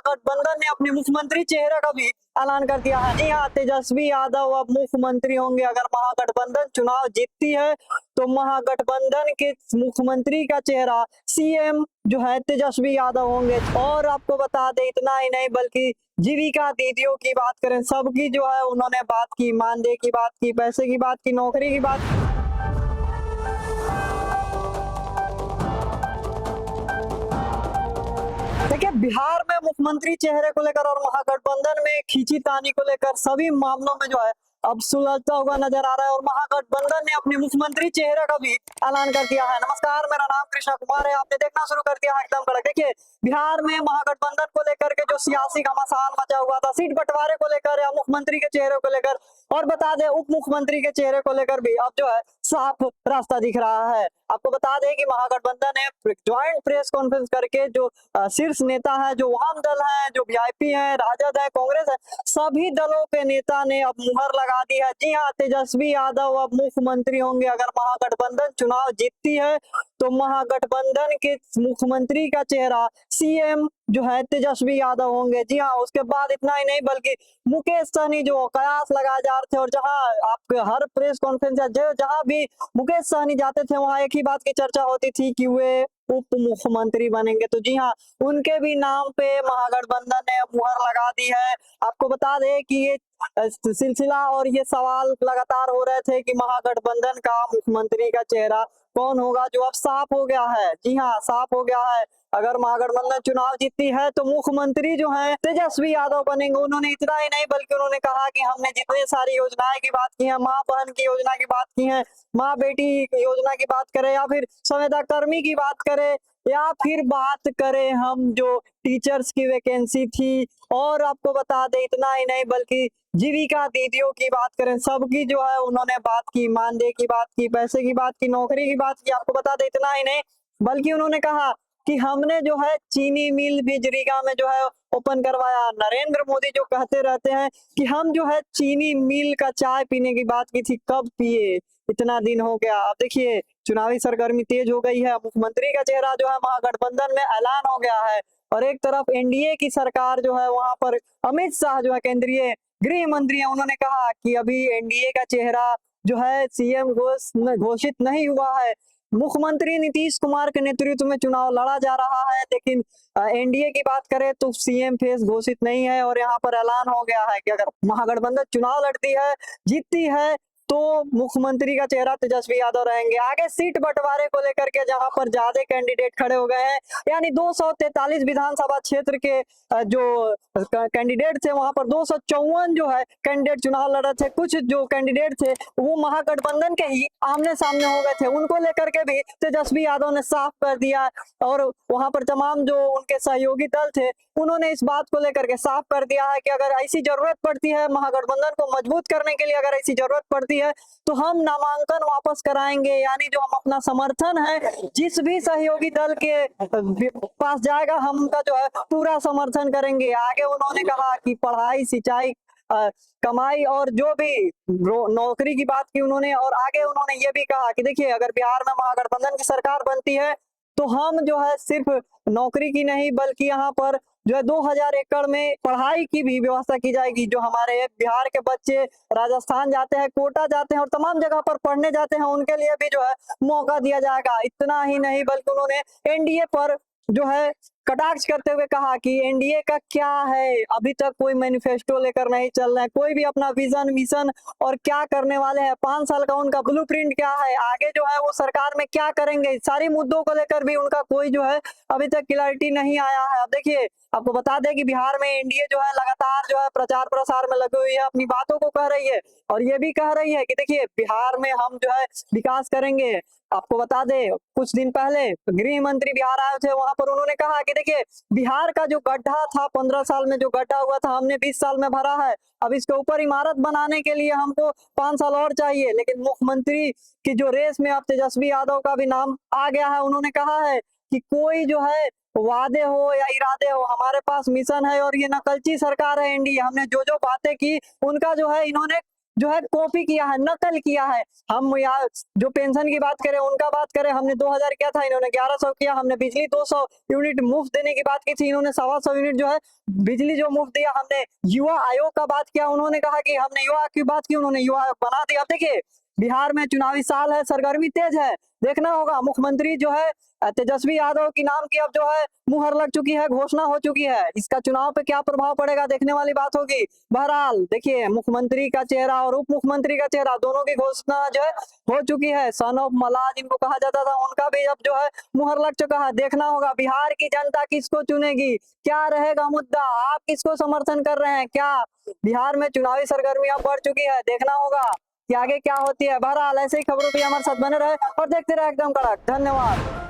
महागठबंधन ने अपने मुख्यमंत्री चेहरे का भी ऐलान कर दिया है। जी हाँ, तेजस्वी यादव अब मुख्यमंत्री होंगे। अगर महागठबंधन चुनाव जीतती है तो महागठबंधन के मुख्यमंत्री का चेहरा सीएम जो है तेजस्वी यादव होंगे। और आपको बता दें, इतना ही नहीं बल्कि जीविका दीदियों की बात करें, सबकी जो है उन्होंने बात की, मानदेय की बात की, पैसे की बात की, नौकरी की बात की। देखिए, बिहार में मुख्यमंत्री चेहरे को लेकर और महागठबंधन में खींचीतानी को लेकर सभी मामलों में जो है अब सुलझता हुआ नजर आ रहा है। और महागठबंधन ने अपने मुख्यमंत्री चेहरे का भी ऐलान कर दिया है। नमस्कार, मेरा नाम कृष्णा कुमार है, आपने देखना शुरू कर दिया है एकदम कड़क। देखिए, बिहार में महागठबंधन को लेकर के जो सियासी घमासान मचा हुआ था, सीट बंटवारे को लेकर या मुख्यमंत्री के चेहरे को लेकर, और बता दें उप मुख्यमंत्री के चेहरे को लेकर भी अब जो है साफ रास्ता दिख रहा है। आपको बता दें कि महागठबंधन ने ज्वाइंट प्रेस कॉन्फ्रेंस करके जो शीर्ष नेता है, जो वाम दल है, जो वीआईपी है, राजद है, कांग्रेस है, सभी दलों के नेता ने अब मुहर लगा दी है। जी हाँ, तेजस्वी यादव अब मुख्यमंत्री होंगे। अगर महागठबंधन चुनाव जीतती है तो महागठबंधन के मुख्यमंत्री का चेहरा सीएम जो है तेजस्वी यादव होंगे। जी हाँ, उसके बाद इतना ही नहीं बल्कि मुकेश सहनी जो कयास लगाए जा रहे थे, और जहां आपके हर प्रेस कॉन्फ्रेंस या जहां भी मुकेश सहनी जाते थे वहां एक ही बात की चर्चा होती थी कि वे उप मुख्यमंत्री बनेंगे। तो जी हाँ, उनके भी नाम पे महागठबंधन ने मुहर लगा दी है। आपको बता दें कि ये सिलसिला और ये सवाल लगातार हो रहे थे कि महागठबंधन का मुख्यमंत्री का चेहरा कौन होगा, जो अब साफ हो गया है। जी हाँ, साफ हो गया है। अगर महागठबंधन चुनाव जीतती है तो मुख्यमंत्री जो है तेजस्वी यादव बनेंगे। उन्होंने इतना ही नहीं बल्कि उन्होंने कहा कि हमने जितनी सारी योजनाएं की बात की है, माँ बहन की योजना की बात की है, माँ बेटी योजना की बात करें, या फिर संविदा कर्मी की बात करें, या फिर बात करें हम जो टीचर्स की वैकेंसी थी, और आपको बता दें इतना ही नहीं बल्कि जीविका दीदियों की बात करें, सबकी जो है उन्होंने बात की, मानदेय की बात की, पैसे की बात की, नौकरी की बात की। आपको बता दें इतना ही नहीं बल्कि उन्होंने कहा कि हमने जो है चीनी मिल भी रीगा में जो है ओपन करवाया। नरेंद्र मोदी जो कहते रहते हैं कि हम जो है चीनी मिल का चाय पीने की बात की थी, कब पिए, इतना दिन हो गया। अब देखिए, चुनावी सरगर्मी तेज हो गई है। मुख्यमंत्री का चेहरा जो है महागठबंधन में ऐलान हो गया है, और एक तरफ एनडीए की सरकार जो है वहां पर अमित शाह जो है केंद्रीय गृह मंत्री है, उन्होंने कहा कि अभी एनडीए का चेहरा जो है सीएम घोषित नहीं हुआ है। मुख्यमंत्री नीतीश कुमार के नेतृत्व में चुनाव लड़ा जा रहा है, लेकिन एनडीए की बात करें तो सीएम फेस घोषित नहीं है। और यहाँ पर ऐलान हो गया है कि अगर महागठबंधन चुनाव लड़ती है, जीतती है, तो मुख्यमंत्री का चेहरा तेजस्वी यादव रहेंगे। आगे सीट बंटवारे को लेकर के जहां पर ज्यादा कैंडिडेट खड़े हो गए हैं, यानी 243 विधानसभा क्षेत्र के जो कैंडिडेट थे वहां पर 254 जो है कैंडिडेट चुनाव लड़ रहे थे। कुछ जो कैंडिडेट थे वो महागठबंधन के ही आमने सामने हो गए थे, उनको लेकर के भी तेजस्वी यादव ने साफ कर दिया। और वहां पर तमाम जो उनके सहयोगी दल थे उन्होंने इस बात को लेकर के साफ कर दिया है कि अगर ऐसी जरूरत पड़ती है, महागठबंधन को मजबूत करने के लिए अगर ऐसी जरूरत पड़ती है तो हम नामांकन वापस कराएंगे। यानी जो हम अपना समर्थन है जिस भी सहयोगी दल के पास जाएगा, हम उनका जो है पूरा समर्थन करेंगे। आगे उन्होंने कहा कि पढ़ाई, सिंचाई, कमाई और जो भी नौकरी की बात की उन्होंने, और आगे उन्होंने ये भी कहा कि देखिए, अगर बिहार में महागठबंधन की सरकार बनती है तो हम जो है सिर्फ नौकरी की नहीं बल्कि यहाँ पर जो है 2000 एकड़ में पढ़ाई की भी व्यवस्था की जाएगी। जो हमारे बिहार के बच्चे राजस्थान जाते हैं, कोटा जाते हैं और तमाम जगह पर पढ़ने जाते हैं, उनके लिए भी जो है मौका दिया जाएगा। इतना ही नहीं बल्कि उन्होंने एनडीए पर जो है कटाक्ष करते हुए कहा कि एनडीए का क्या है, अभी तक कोई मैनिफेस्टो लेकर नहीं चल रहे हैं, कोई भी अपना विजन मिशन और क्या करने वाले हैं, 5 साल का उनका ब्लूप्रिंट क्या है, आगे जो है वो सरकार में क्या करेंगे, सारी मुद्दों को लेकर भी उनका कोई जो है अभी तक क्लैरिटी नहीं आया है। अब देखिए, आपको बता दें कि बिहार में एनडीए जो है लगातार जो है प्रचार प्रसार में लगी हुई है, अपनी बातों को कह रही है, और ये भी कह रही है कि देखिए, बिहार में हम जो है विकास करेंगे। आपको बता दें, कुछ दिन पहले गृह मंत्री बिहार आए थे, वहां पर उन्होंने कहा कि देखिए, बिहार का जो गड्ढा था 15 साल में, जो गड्ढा हुआ था, हमने 20 साल में भरा है। अब इसके ऊपर इमारत बनाने के लिए हमको 5 साल और चाहिए। लेकिन मुख्यमंत्री की जो रेस में अब तेजस्वी यादव का भी नाम आ गया है। उन्होंने कहा है कि कोई जो है वादे हो या इरादे हो, हमारे पास मिशन है, और ये नकलची सरकार है एनडीए। हमने जो जो बातें की उनका जो है इन्होंने जो है कॉपी किया है, नकल किया है। हम यहाँ जो पेंशन की बात करें, उनका बात करें, हमने 2000 किया था, इन्होंने 1100 किया। हमने बिजली 200 यूनिट मुफ्त देने की बात की थी, इन्होंने 125 यूनिट जो है बिजली जो मुफ्त दिया। हमने युवा आयोग का बात किया, उन्होंने कहा कि हमने युवा की बात की, उन्होंने युवा आयोग बना दिया। अब देखिए, बिहार में चुनावी साल है, सरगर्मी तेज है, देखना होगा। मुख्यमंत्री जो है तेजस्वी यादव की नाम की अब जो है मुहर लग चुकी है, घोषणा हो चुकी है। इसका चुनाव पे क्या प्रभाव पड़ेगा, देखने वाली बात होगी। बहरहाल देखिए, मुख्यमंत्री का चेहरा और उप मुख्यमंत्री का चेहरा दोनों की घोषणा जो है हो चुकी है। सन ऑफ मलाह जिनको कहा जाता था, उनका भी अब जो है मुहर लग चुका है। देखना होगा बिहार की जनता किसको चुनेगी, क्या रहेगा मुद्दा, आप किसको समर्थन कर रहे हैं। क्या बिहार में चुनावी सरगर्मियां बढ़ चुकी है, देखना होगा कि आगे क्या होती है। बहरहाल ऐसे ही खबरों पे हमारे साथ बने रहे और देखते रहे एकदम कड़क। धन्यवाद।